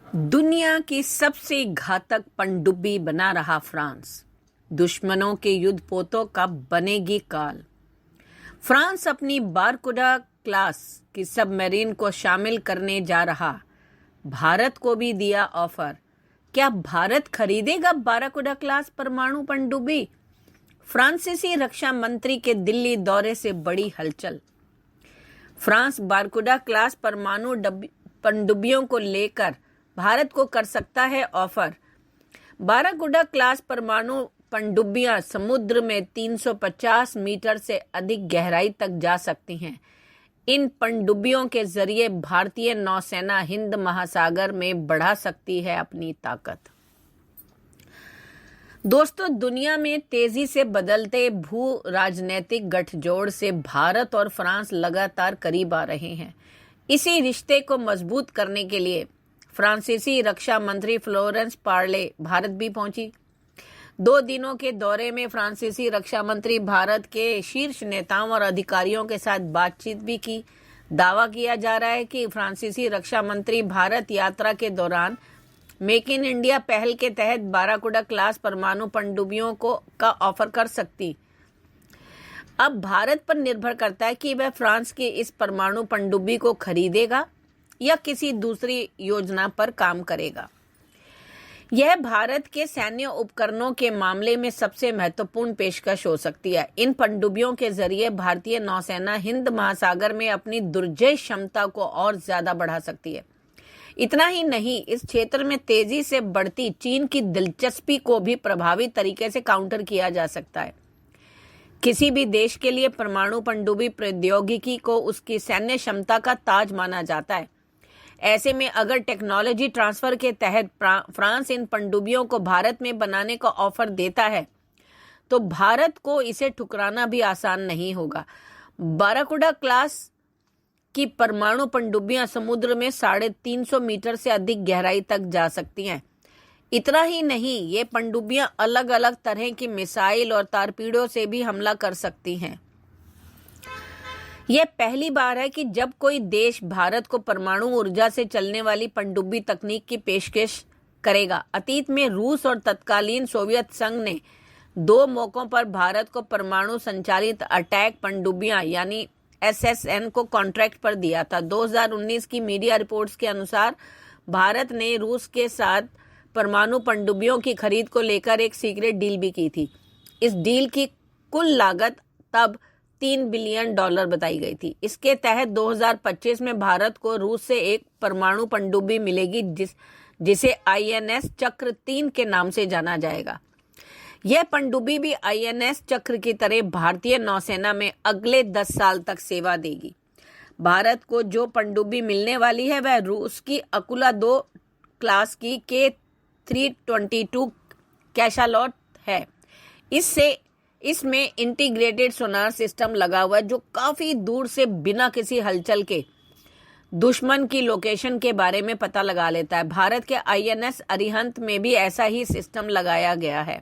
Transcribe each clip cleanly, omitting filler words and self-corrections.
दुनिया की सबसे घातक पनडुब्बी बना रहा फ्रांस। दुश्मनों के युद्धपोतों का बनेगी काल। फ्रांस अपनी बारकुडा क्लास की सबमरीन को शामिल करने जा रहा। भारत को भी दिया ऑफर। क्या भारत खरीदेगा बारकुडा क्लास परमाणु पनडुब्बी? फ्रांसीसी रक्षा मंत्री के दिल्ली दौरे से बड़ी हलचल। फ्रांस बारकुडा क्लास परमाणु पनडुब्बियों को लेकर भारत को कर सकता है ऑफर। बाराकुडा क्लास परमाणु पनडुब्बियां समुद्र में 350 मीटर से अधिक गहराई तक जा सकती हैं। इन पनडुब्बियों के जरिए भारतीय नौसेना हिंद महासागर में बढ़ा सकती है अपनी ताकत। दोस्तों, दुनिया में तेजी से बदलते भू राजनीतिक गठजोड़ से भारत और फ्रांस लगातार करीब आ रहे हैं। इसी रिश्ते को मजबूत करने के लिए फ्रांसीसी रक्षा मंत्री फ्लोरेंस पार्ले भारत भी पहुंची। 2 दिनों के दौरे में फ्रांसीसी रक्षा मंत्री भारत के शीर्ष नेताओं और अधिकारियों के साथ बातचीत भी की। दावा किया जा रहा है कि फ्रांसीसी रक्षा मंत्री भारत यात्रा के दौरान मेक इन इंडिया पहल के तहत बाराकुडा क्लास परमाणु पनडुब्बियों का ऑफर कर सकती। अब भारत पर निर्भर करता है कि वह फ्रांस की इस परमाणु पनडुब्बी को खरीदेगा या किसी दूसरी योजना पर काम करेगा। यह भारत के सैन्य उपकरणों के मामले में सबसे महत्वपूर्ण पेशकश हो सकती है। इन पनडुब्बियों के जरिए भारतीय नौसेना हिंद महासागर में अपनी दुर्जय क्षमता को और ज्यादा बढ़ा सकती है। इतना ही नहीं, इस क्षेत्र में तेजी से बढ़ती चीन की दिलचस्पी को भी प्रभावी तरीके से काउंटर किया जा सकता है। किसी भी देश के लिए परमाणु पनडुब्बी प्रौद्योगिकी को उसकी सैन्य क्षमता का ताज माना जाता है। ऐसे में अगर टेक्नोलॉजी ट्रांसफर के तहत फ्रांस इन पनडुब्बियों को भारत में बनाने का ऑफर देता है तो भारत को इसे ठुकराना भी आसान नहीं होगा। बाराकुडा क्लास की परमाणु पनडुब्बियां समुद्र में 350 मीटर से अधिक गहराई तक जा सकती हैं। इतना ही नहीं, ये पनडुब्बियां अलग अलग तरह की मिसाइल और टारपीडो से भी हमला कर सकती हैं। यह पहली बार है कि जब कोई देश भारत को परमाणु ऊर्जा से चलने वाली पनडुब्बी तकनीक की पेशकश करेगा। अतीत में रूस और तत्कालीन सोवियत संघ ने 2 मौकों पर भारत को परमाणु संचालित अटैक पनडुब्बियां यानी SSN को कॉन्ट्रैक्ट पर दिया था। 2019 की मीडिया रिपोर्ट्स के अनुसार भारत ने रूस के साथ परमाणु पनडुब्बियों की खरीद को लेकर एक सीक्रेट डील भी की थी। इस डील की कुल लागत तब $3 बिलियन बताई गई थी। इसके तहत 2025 में भारत को रूस से एक परमाणु पनडुब्बी मिलेगी जिसे INS चक्र 3 के नाम से जाना जाएगा। यह पनडुब्बी भी INS चक्र की तरह भारतीय नौसेना में अगले 10 साल तक सेवा देगी। भारत को जो पनडुब्बी मिलने वाली है वह रूस की अकुला 2 क्लास की K322 कैशालॉट है। इसमें इंटीग्रेटेड सोनार सिस्टम लगा हुआ है जो काफी दूर से बिना किसी हलचल के दुश्मन की लोकेशन के बारे में पता लगा लेता है। भारत के INS अरिहंत में भी ऐसा ही सिस्टम लगाया गया है।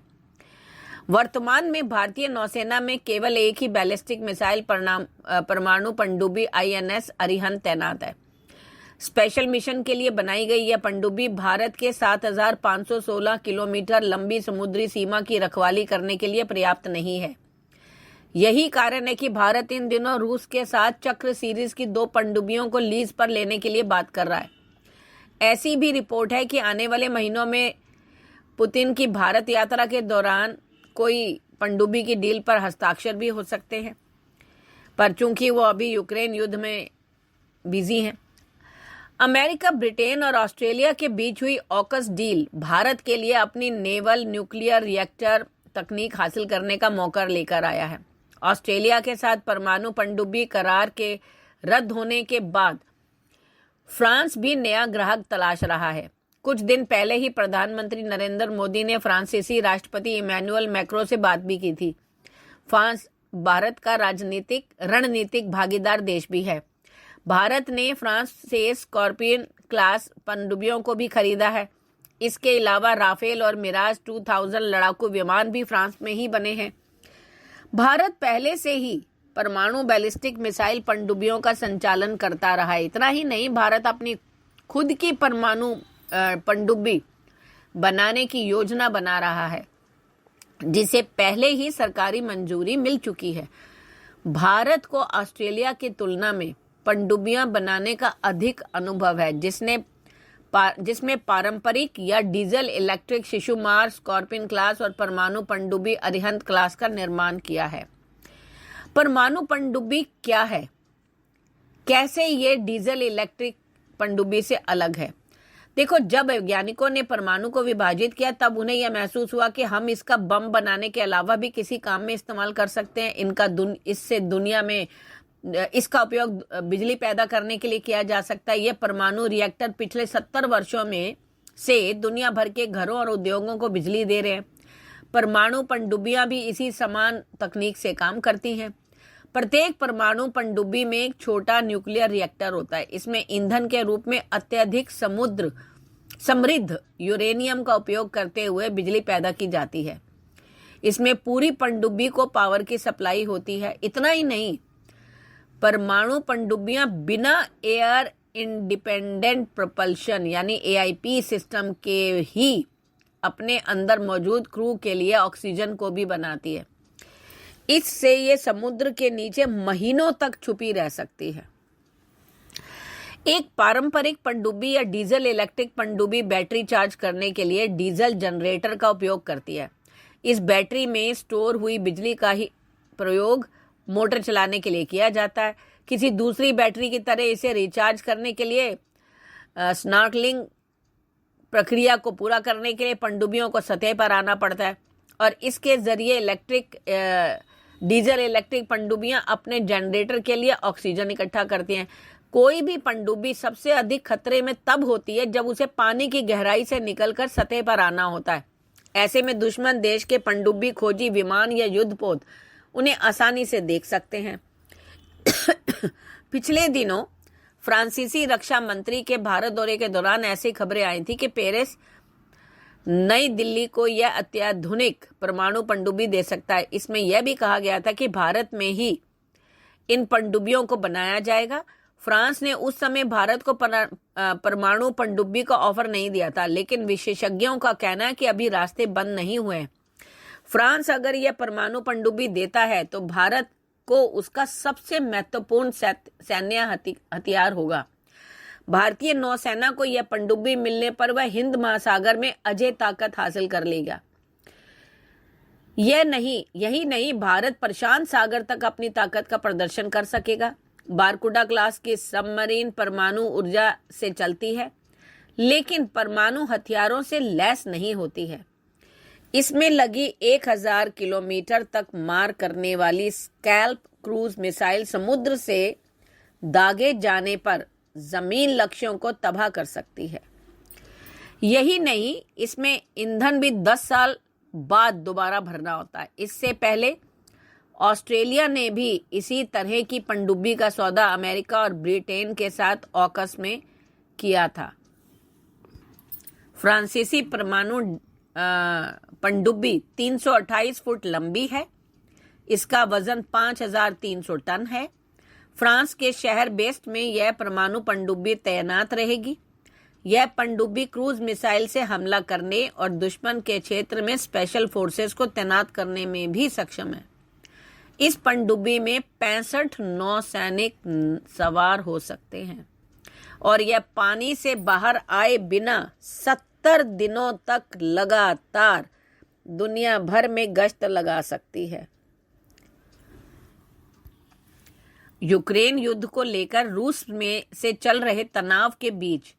वर्तमान में भारतीय नौसेना में केवल एक ही बैलिस्टिक मिसाइल परमाणु पनडुब्बी INS अरिहंत तैनात है। स्पेशल मिशन के लिए बनाई गई यह पनडुब्बी भारत के 7,516 किलोमीटर लंबी समुद्री सीमा की रखवाली करने के लिए पर्याप्त नहीं है। यही कारण है कि भारत इन दिनों रूस के साथ चक्र सीरीज की 2 पनडुब्बियों को लीज पर लेने के लिए बात कर रहा है। ऐसी भी रिपोर्ट है कि आने वाले महीनों में पुतिन की भारत यात्रा के दौरान कोई पनडुब्बी की डील पर हस्ताक्षर भी हो सकते हैं, पर चूंकि वो अभी यूक्रेन युद्ध में बिजी हैं। अमेरिका, ब्रिटेन और ऑस्ट्रेलिया के बीच हुई ऑकस डील भारत के लिए अपनी नेवल न्यूक्लियर रिएक्टर तकनीक हासिल करने का मौका लेकर आया है। ऑस्ट्रेलिया के साथ परमाणु पनडुब्बी करार के रद्द होने के बाद फ्रांस भी नया ग्राहक तलाश रहा है। कुछ दिन पहले ही प्रधानमंत्री नरेंद्र मोदी ने फ्रांसीसी राष्ट्रपति इमैनुअल मैक्रों से बात भी की थी। फ्रांस भारत का रणनीतिक भागीदार देश भी है। भारत ने फ्रांस से स्कॉर्पियन क्लास पनडुब्बियों को भी खरीदा है। इसके अलावा राफेल और मिराज 2000 लड़ाकू विमान भी फ्रांस में ही बने हैं। भारत पहले से ही परमाणु बैलिस्टिक मिसाइल पनडुब्बियों का संचालन करता रहा है। इतना ही नहीं, भारत अपनी खुद की परमाणु पनडुब्बी बनाने की योजना बना रहा है, जिसे पहले ही सरकारी मंजूरी मिल चुकी है। भारत को ऑस्ट्रेलिया की तुलना में पनडुब्बियां बनाने का अधिक अनुभव है, जिसमें पारंपरिक या diesel electric Shishumar, scorpion class और परमाणु पनडुब्बी अरिहंत क्लास का निर्माण किया है। परमाणु पनडुब्बी क्या है? कैसे ये डीजल इलेक्ट्रिक पनडुब्बी से अलग है? देखो, जब वैज्ञानिकों ने परमाणु को विभाजित किया तब उन्हें यह महसूस हुआ कि हम इसका बम बनाने के अलावा भी किसी काम में इस्तेमाल कर सकते हैं। इससे दुनिया में इसका उपयोग बिजली पैदा करने के लिए किया जा सकता है। यह परमाणु रिएक्टर पिछले 70 वर्षों में से दुनिया भर के घरों और उद्योगों को बिजली दे रहे हैं। परमाणु पनडुब्बियां भी इसी समान तकनीक से काम करती हैं। प्रत्येक परमाणु पनडुब्बी में एक छोटा न्यूक्लियर रिएक्टर होता है। इसमें ईंधन के रूप में अत्यधिक समृद्ध यूरेनियम का उपयोग करते हुए बिजली पैदा की जाती है। इसमें पूरी पनडुब्बी को पावर की सप्लाई होती है। इतना ही नहीं, परमाणु पनडुब्बियां बिना एयर इंडिपेंडेंट प्रोपल्शन यानी AIP सिस्टम के ही अपने अंदर मौजूद क्रू के लिए ऑक्सीजन को भी बनाती है। इससे ये समुद्र के नीचे महीनों तक छुपी रह सकती है। एक पारंपरिक पनडुब्बी या डीजल इलेक्ट्रिक पनडुब्बी बैटरी चार्ज करने के लिए डीजल जनरेटर का उपयोग करती है। इस बैटरी में स्टोर हुई बिजली का ही प्रयोग मोटर चलाने के लिए किया जाता है। किसी दूसरी बैटरी की तरह इसे रिचार्ज करने के लिए स्नॉर्कलिंग प्रक्रिया को पूरा करने के लिए पनडुब्बियों को सतह पर आना पड़ता है और इसके जरिए डीजल इलेक्ट्रिक पनडुब्बियां अपने जनरेटर के लिए ऑक्सीजन इकट्ठा करती हैं। कोई भी पनडुब्बी सबसे अधिक खतरे में तब होती है जब उसे पानी की गहराई से निकलकर सतह पर आना होता है। ऐसे में दुश्मन देश के पनडुब्बी खोजी विमान या युद्धपोत उन्हें आसानी से देख सकते हैं। पिछले दिनों फ्रांसीसी रक्षा मंत्री के भारत दौरे के दौरान ऐसी खबरें आई थी कि पेरिस नई दिल्ली को यह अत्याधुनिक परमाणु पनडुब्बी दे सकता है। इसमें यह भी कहा गया था कि भारत में ही इन पनडुब्बियों को बनाया जाएगा। फ्रांस ने उस समय भारत को परमाणु पनडुब्बी का ऑफर नहीं दिया था, लेकिन विशेषज्ञों का कहना है कि अभी रास्ते बंद नहीं हुए। फ्रांस अगर यह परमाणु पनडुब्बी देता है तो भारत को उसका सबसे महत्वपूर्ण सैन्य हथियार होगा। भारतीय नौसेना को यह पनडुब्बी मिलने पर वह हिंद महासागर में अजय ताकत हासिल कर लेगा। यही नहीं, भारत प्रशांत सागर तक अपनी ताकत का प्रदर्शन कर सकेगा। बारकुडा क्लास की सबमरीन परमाणु ऊर्जा से चलती है, लेकिन परमाणु हथियारों से लैस नहीं होती है। इसमें लगी 1000 किलोमीटर तक मार करने वाली स्कैल्प क्रूज मिसाइल समुद्र से दागे जाने पर जमीन लक्ष्यों को तबाह कर सकती है। यही नहीं, इसमें ईंधन भी 10 साल बाद दोबारा भरना होता है। इससे पहले ऑस्ट्रेलिया ने भी इसी तरह की पनडुब्बी का सौदा अमेरिका और ब्रिटेन के साथ ऑकस में किया था। फ्रांसीसी परमाणु पनडुब्बी 328 फुट लंबी है। इसका वजन 5300 टन है। फ्रांस के शहर बेस्ट में यह परमाणु पनडुब्बी तैनात रहेगी। यह पनडुब्बी क्रूज मिसाइल से हमला करने और दुश्मन के क्षेत्र में स्पेशल फोर्सेस को तैनात करने में भी सक्षम है। इस पनडुब्बी में 65 नौसैनिक सवार हो सकते हैं और यह पानी से बाहर आए बिना 70 दिनों तक लगातार दुनिया भर में गश्त लगा सकती है। यूक्रेन युद्ध को लेकर रूस में से चल रहे तनाव के बीच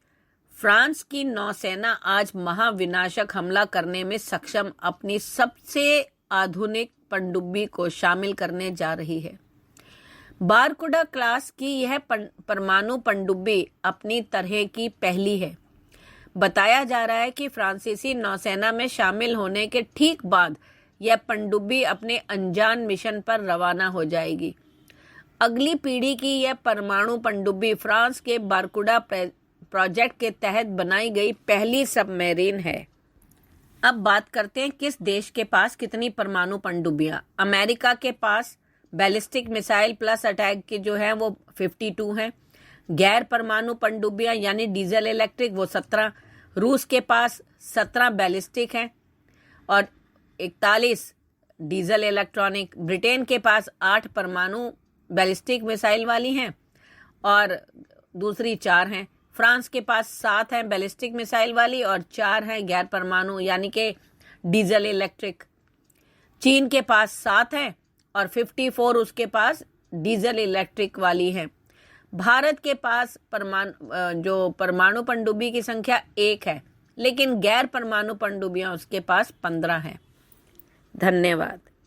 फ्रांस की नौसेना आज महाविनाशक हमला करने में सक्षम अपनी सबसे आधुनिक पनडुब्बी को शामिल करने जा रही है। बारकुडा क्लास की यह परमाणु पनडुब्बी अपनी तरह की पहली है। बताया जा रहा है कि फ्रांसीसी नौसेना में शामिल होने के ठीक बाद यह पनडुब्बी अपने अनजान मिशन पर रवाना हो जाएगी। अगली पीढ़ी की यह परमाणु पनडुब्बी फ्रांस के बारकुडा प्रोजेक्ट के तहत बनाई गई पहली सबमरीन है। अब बात करते हैं किस देश के पास कितनी परमाणु पनडुब्बियां। अमेरिका के पास बैलिस्टिक मिसाइल प्लस अटैक के जो है वो 52 हैं। गैर परमाणु पनडुब्बियां यानी डीजल इलेक्ट्रिक वो 17। रूस के पास 17 बैलिस्टिक हैं और 41 डीजल इलेक्ट्रॉनिक। ब्रिटेन के पास 8 परमाणु बैलिस्टिक मिसाइल वाली हैं और दूसरी 4 हैं। फ्रांस के पास 7 हैं बैलिस्टिक मिसाइल वाली और 4 हैं गैर परमाणु यानी कि डीजल इलेक्ट्रिक। चीन के पास 7 हैं और 54 उसके पास डीजल इलेक्ट्रिक वाली हैं। भारत के पास परमाणु पनडुब्बी की संख्या 1 है, लेकिन गैर परमाणु पनडुब्बियां उसके पास 15 हैं। धन्यवाद।